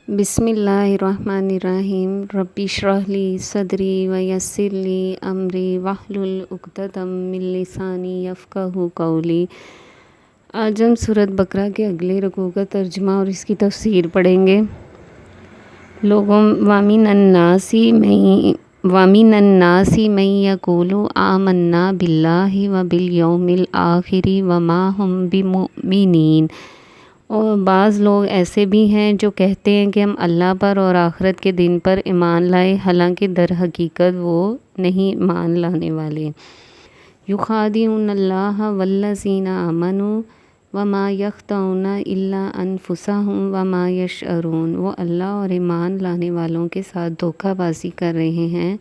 بسم اللہ الرحمن الرحیم رب اشرح لی صدری ویسر لی امری واحلل عقدۃ من لسانی یفقہوا قولی۔ آج ہم سورۃ بقرہ کے اگلے رکوع کا ترجمہ اور اس کی تفسیر پڑھیں گے۔ لوگوں وَمِنَ النَّاسِ مَن یقول آمنا باللہ وبالیوم الآخر وما ہم بمؤمنین، اور بعض لوگ ایسے بھی ہیں جو کہتے ہیں کہ ہم اللہ پر اور آخرت کے دن پر ایمان لائے، حالانکہ در حقیقت وہ نہیں ایمان لانے والے۔ یخادعون اللہ والذین آمنوا وما یخدعون الا انفسهم وما یشعرون، وہ اللہ اور ایمان لانے والوں کے ساتھ دھوکہ بازی کر رہے ہیں،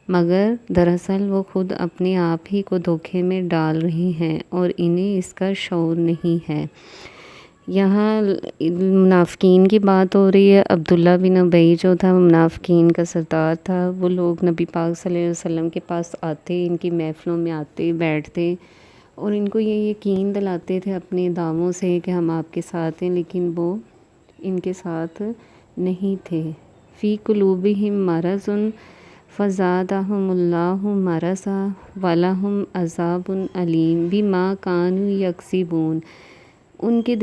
مگر دراصل وہ خود اپنے آپ ہی کو دھوکے میں ڈال رہے ہیں اور انہیں اس کا شعور نہیں ہے۔ یہاں منافقین کی بات ہو رہی ہے۔ عبداللہ بن ابی جو تھا وہ منافقین کا سردار تھا۔ وہ لوگ نبی پاک صلی اللہ علیہ وسلم کے پاس آتے، ان کی محفلوں میں آتے، بیٹھتے اور ان کو یہ یقین دلاتے تھے اپنے دعووں سے کہ ہم آپ کے ساتھ ہیں، لیکن وہ ان کے ساتھ نہیں تھے۔ فی قلوبہم مرض فزادہم اللہ مرضا ولہم عذاب علیم بما کانوا یکذبون، ان کے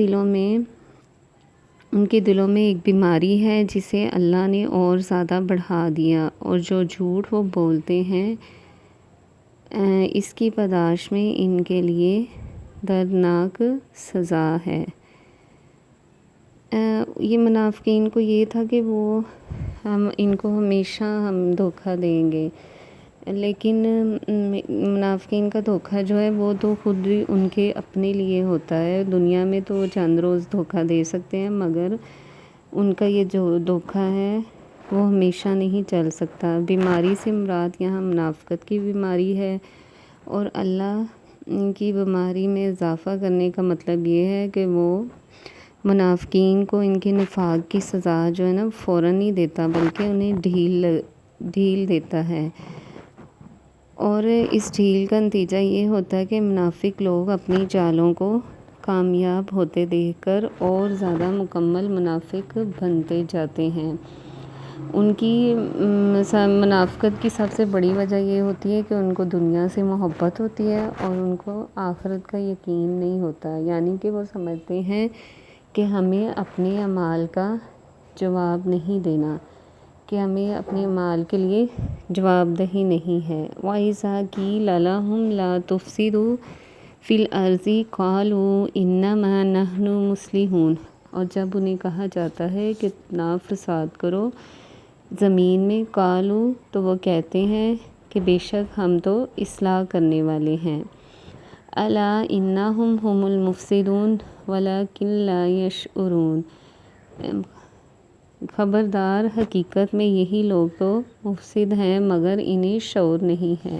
دلوں میں ایک بیماری ہے جسے اللہ نے اور زیادہ بڑھا دیا، اور جو جھوٹ وہ بولتے ہیں اس کی پاداش میں ان کے لیے دردناک سزا ہے۔ یہ منافقین کو یہ تھا کہ ان کو ہمیشہ ہم دھوکہ دیں گے، لیکن منافقین کا دھوکہ جو ہے وہ تو خود ہی ان کے اپنے لیے ہوتا ہے۔ دنیا میں تو وہ چند روز دھوکہ دے سکتے ہیں، مگر ان کا یہ جو دھوکہ ہے وہ ہمیشہ نہیں چل سکتا۔ بیماری سے مراد یہاں منافقت کی بیماری ہے، اور اللہ ان کی بیماری میں اضافہ کرنے کا مطلب یہ ہے کہ وہ منافقین کو ان کے نفاق کی سزا جو ہے نا فوراً نہیں دیتا، بلکہ انہیں ڈھیل دیتا ہے، اور اس ڈھیل کا نتیجہ یہ ہوتا ہے کہ منافق لوگ اپنی چالوں کو کامیاب ہوتے دیکھ کر اور زیادہ مکمل منافق بنتے جاتے ہیں۔ ان کی منافقت کی سب سے بڑی وجہ یہ ہوتی ہے کہ ان کو دنیا سے محبت ہوتی ہے اور ان کو آخرت کا یقین نہیں ہوتا، یعنی کہ وہ سمجھتے ہیں کہ ہمیں اپنے اعمال کا جواب نہیں دینا، کہ ہمیں اپنے اعمال کے لیے جواب دہی نہیں ہے۔ وَإِذَا قِيلَ لَهُمْ لَا تُفْسِدُوا فِي الْأَرْضِ قَالُوا إِنَّمَا نَحْنُ مُصْلِحُونَ، اور جب انہیں کہا جاتا ہے کہ نہ فساد کرو زمین میں، قالوا تو وہ کہتے ہیں کہ بے شک ہم تو اصلاح کرنے والے ہیں۔ الا انہم ھم المفسدون ولکن لا یشعرون، خبردار حقیقت میں یہی لوگ تو مفسد ہیں مگر انہیں شعور نہیں ہے۔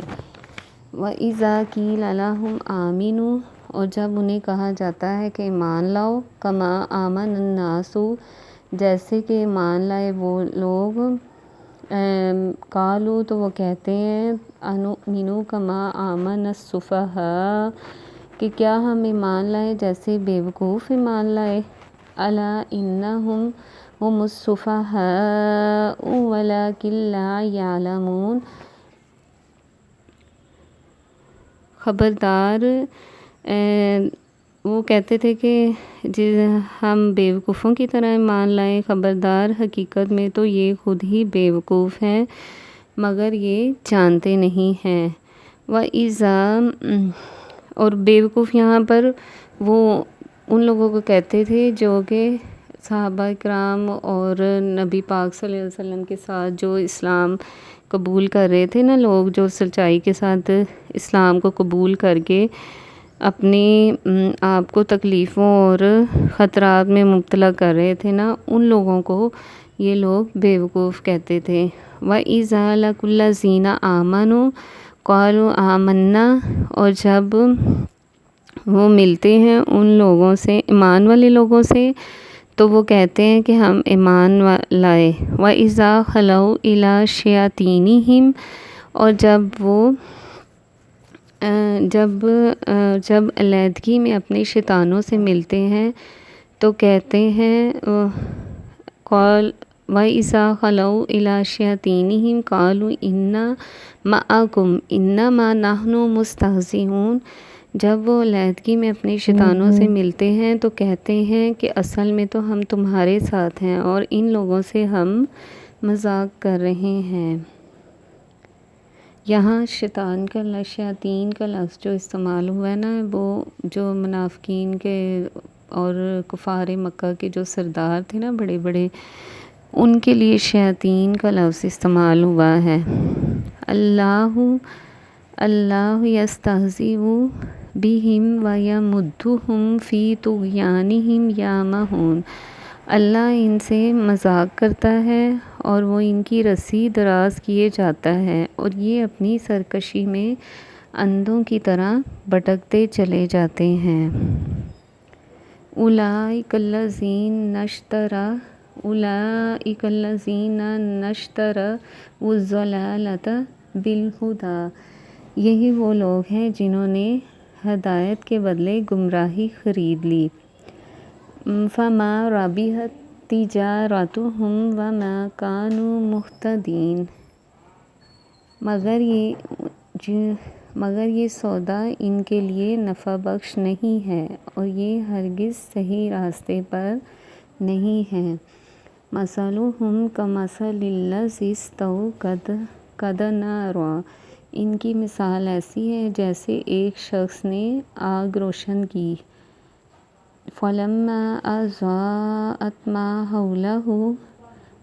وَإِذَا قِيلَ لَهُمْ آمِنُوا، اور جب انہیں کہا جاتا ہے کہ ایمان لاؤ، كَمَا آمَنَ النَّاسُ جیسے کہ ایمان لائے وہ لوگ، قالوا تو وہ کہتے ہیں أَنُؤْمِنُ كَمَا آمَنَ السُّفَهَاءُ کہ کیا ہم ایمان لائے جیسے بیوقوف ایمان لائے۔ الا انہم ھم السفہاء ولکن لا یعلمون، خبردار وہ کہتے تھے کہ ہم بیوقوفوں کی طرح ایمان لائیں، خبردار حقیقت میں تو یہ خود ہی بیوقوف ہیں مگر یہ جانتے نہیں ہیں۔ وَإِذَا، اور بیوقوف یہاں پر وہ ان لوگوں کو کہتے تھے جو کہ صحابہ کرام اور نبی پاک صلی اللہ علیہ وسلم کے ساتھ جو اسلام قبول کر رہے تھے نا لوگ، جو سچائی کے ساتھ اسلام کو قبول کر کے اپنے آپ کو تکلیفوں اور خطرات میں مبتلا کر رہے تھے نا، ان لوگوں کو یہ لوگ بیوقوف کہتے تھے۔ وَإِذَا لَقُوا الَّذِينَ آمَنُوا قَالُوا آمَنَّا، اور جب وہ ملتے ہیں ان لوگوں سے، ایمان والے لوگوں سے، تو وہ کہتے ہیں کہ ہم ایمان لائے۔ وَإِذَا خَلَوْا إِلَىٰ شَيَاطِينِهِمْ، اور جب علیحدگی میں اپنے شیطانوں سے ملتے ہیں تو کہتے ہیں قال وَإِذَا خَلَوْا إِلَىٰ شَيَاطِینِهِمْ قَالُوا إِنَّا مَعَكُمْ إِنَّمَا نَحْنُ مُسْتَہْزِئُونَ۔ جب وہ علیحدگی میں اپنے شیطانوں سے ملتے ہیں تو کہتے ہیں کہ اصل میں تو ہم تمہارے ساتھ ہیں اور ان لوگوں سے ہم مذاق کر رہے ہیں۔ یہاں شیطان کا شیاطین کا لفظ جو استعمال ہوا ہے نا، وہ جو منافقین کے اور کفار مکہ کے جو سردار تھے نا بڑے بڑے، ان کے لیے شیاطین کا لفظ استعمال ہوا ہے۔ اللہ یستہزئ بہم ویمدھم فی طغیانہم یعمہون۔ اللہ ان سے مذاق کرتا ہے اور وہ ان کی رسی دراز کیے جاتا ہے اور یہ اپنی سرکشی میں اندھوں کی طرح بھٹکتے چلے جاتے ہیں۔ اولئک الذین اشتروا الضلالۃ بالہدیٰ۔ یہی وہ لوگ ہیں جنہوں نے ہدایت کے بدلے گمراہی خرید لی۔ فما ربحت تجارتہم وما کانوا مہتدین۔ مگر یہ سودا ان کے لیے نفع بخش نہیں ہے اور یہ ہرگز صحیح راستے پر نہیں ہیں۔ مثلہم کمثل الذی استوقد نارا۔ ان کی مثال ایسی ہے جیسے ایک شخص نے آگ روشن کی۔ فلما اضاءت ما حولہ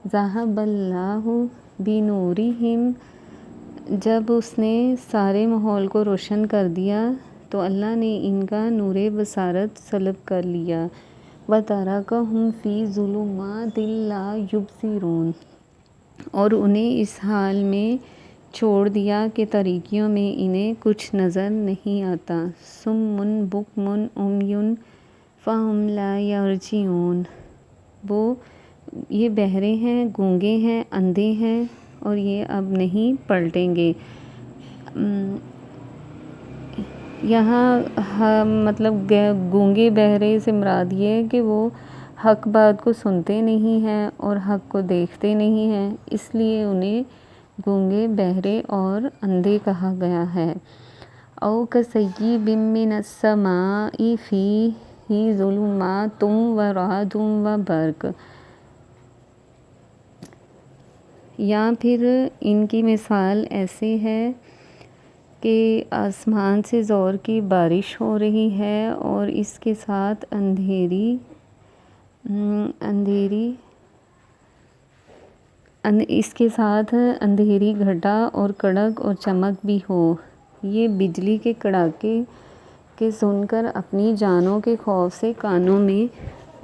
ذہب اللہ بنورہم۔ جب اس نے سارے ماحول کو روشن کر دیا تو اللہ نے ان کا نور بصارت سلب کر لیا۔ وترکہم فی ظلمات لا یبصرون۔ اور انہیں اس حال میں چھوڑ دیا کہ تاریکیوں میں انہیں کچھ نظر نہیں آتا۔ صم بکم عمی فہم لا یرجعون۔ یہ بہرے ہیں، گونگے ہیں، اندھے ہیں اور یہ اب نہیں پلٹیں گے۔ یہاں مطلب گونگے بہرے سے مراد یہ ہے کہ وہ حق بات کو سنتے نہیں ہیں اور حق کو دیکھتے نہیں ہیں، اس لیے انہیں گونگے بہرے اور اندھے کہا گیا ہے۔ او کصیب من السماء فیہ ظلمات ورعد وبرق۔ یا پھر ان کی مثال ایسے ہے کہ آسمان سے زور کی بارش ہو رہی ہے اور اس کے ساتھ اندھیری گھٹا اور کڑک اور چمک بھی ہو۔ یہ بجلی کے کڑاکے کے سن کر اپنی جانوں کے خوف سے کانوں میں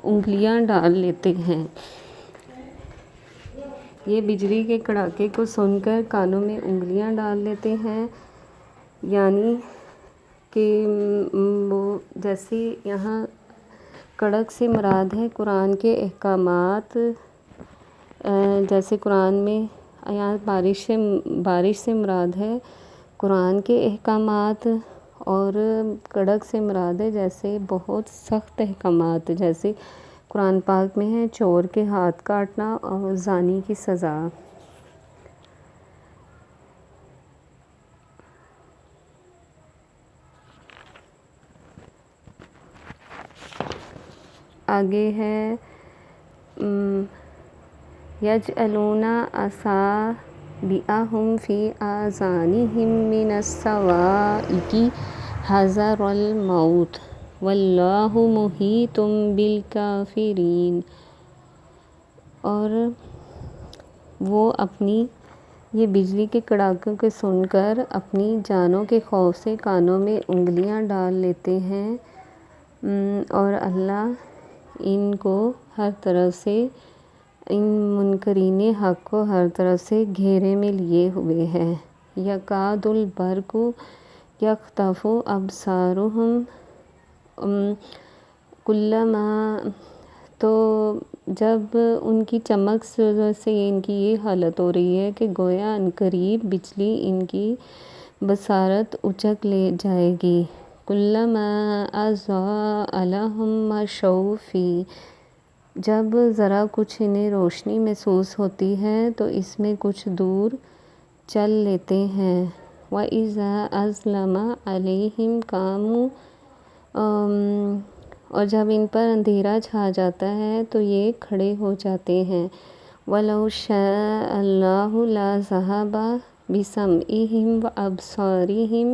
انگلیاں ڈال لیتے ہیں۔ یہ بجلی کے کڑاکے کو سن کر کانوں میں انگلیاں ڈال لیتے ہیں، یعنی کہ وہ جیسے یہاں کڑک سے مراد ہے قرآن کے احکامات، جیسے قرآن میں یہاں بارش سے مراد ہے قرآن کے احکامات، اور کڑک سے مراد ہے جیسے بہت سخت احکامات، جیسے قرآن پاک میں ہے چور کے ہاتھ کاٹنا اور زانی کی سزا۔ آگے ہے یجعلون اصابعہم فی آذانہم من الصواعق حذر الموت واللہ محیط بالکافرین۔ اور وہ اپنی یہ بجلی کے کڑاکوں کو سن کر اپنی جانوں کے خوف سے کانوں میں انگلیاں ڈال لیتے ہیں، اور اللہ ان کو ہر طرف سے، ان منکرین حق کو ہر طرف سے گھیرے میں لیے ہوئے ہے۔ یکاد البرق یخطف ابصارہم کلما۔ تو جب ان کی چمک سے ان کی یہ حالت ہو رہی ہے کہ گویا عنقریب بجلی ان کی بصارت اچک لے جائے گی۔ کلما اضاء لہم مشوا فیہ۔ جب ذرا کچھ انہیں روشنی محسوس ہوتی ہے تو اس میں کچھ دور چل لیتے ہیں۔ وَإِذَا أَظْلَمَ عَلَيْهِمْ قَامُوا اور جب ان پر اندھیرا چھا جاتا ہے تو یہ کھڑے ہو جاتے ہیں۔ وَلَوْ شَاءَ اللَّهُ لَذَهَبَ بِسَمْعِهِمْ وَأَبْصَارِهِمْ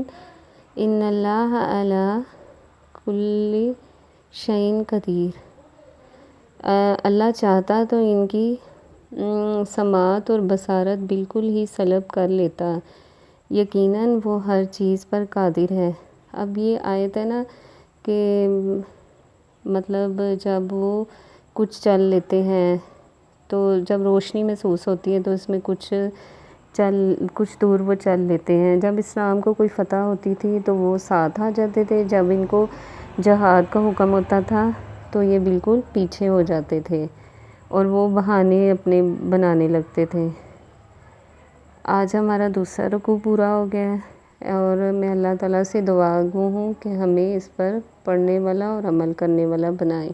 إِنَّ اللَّهَ عَلَىٰ كُلِّ شَيْءٍ قَدِيرٌ۔ اللہ چاہتا تو ان کی سماعت اور بصارت بالکل ہی سلب کر لیتا، یقیناً وہ ہر چیز پر قادر ہے۔ اب یہ آیت ہے نا کہ مطلب جب وہ کچھ چل لیتے ہیں تو جب روشنی محسوس ہوتی ہے تو اس میں کچھ دور وہ چل لیتے ہیں۔ جب اسلام کو کوئی فتح ہوتی تھی تو وہ ساتھ آ جاتے تھے، جب ان کو جہاد کا حکم ہوتا تھا تو یہ بالکل پیچھے ہو جاتے تھے اور وہ بہانے اپنے بنانے لگتے تھے۔ آج ہمارا دوسرا رکوع پورا ہو گیا ہے اور میں اللہ تعالیٰ سے دعا گو ہوں کہ ہمیں اس پر پڑھنے والا اور عمل کرنے والا بنائے۔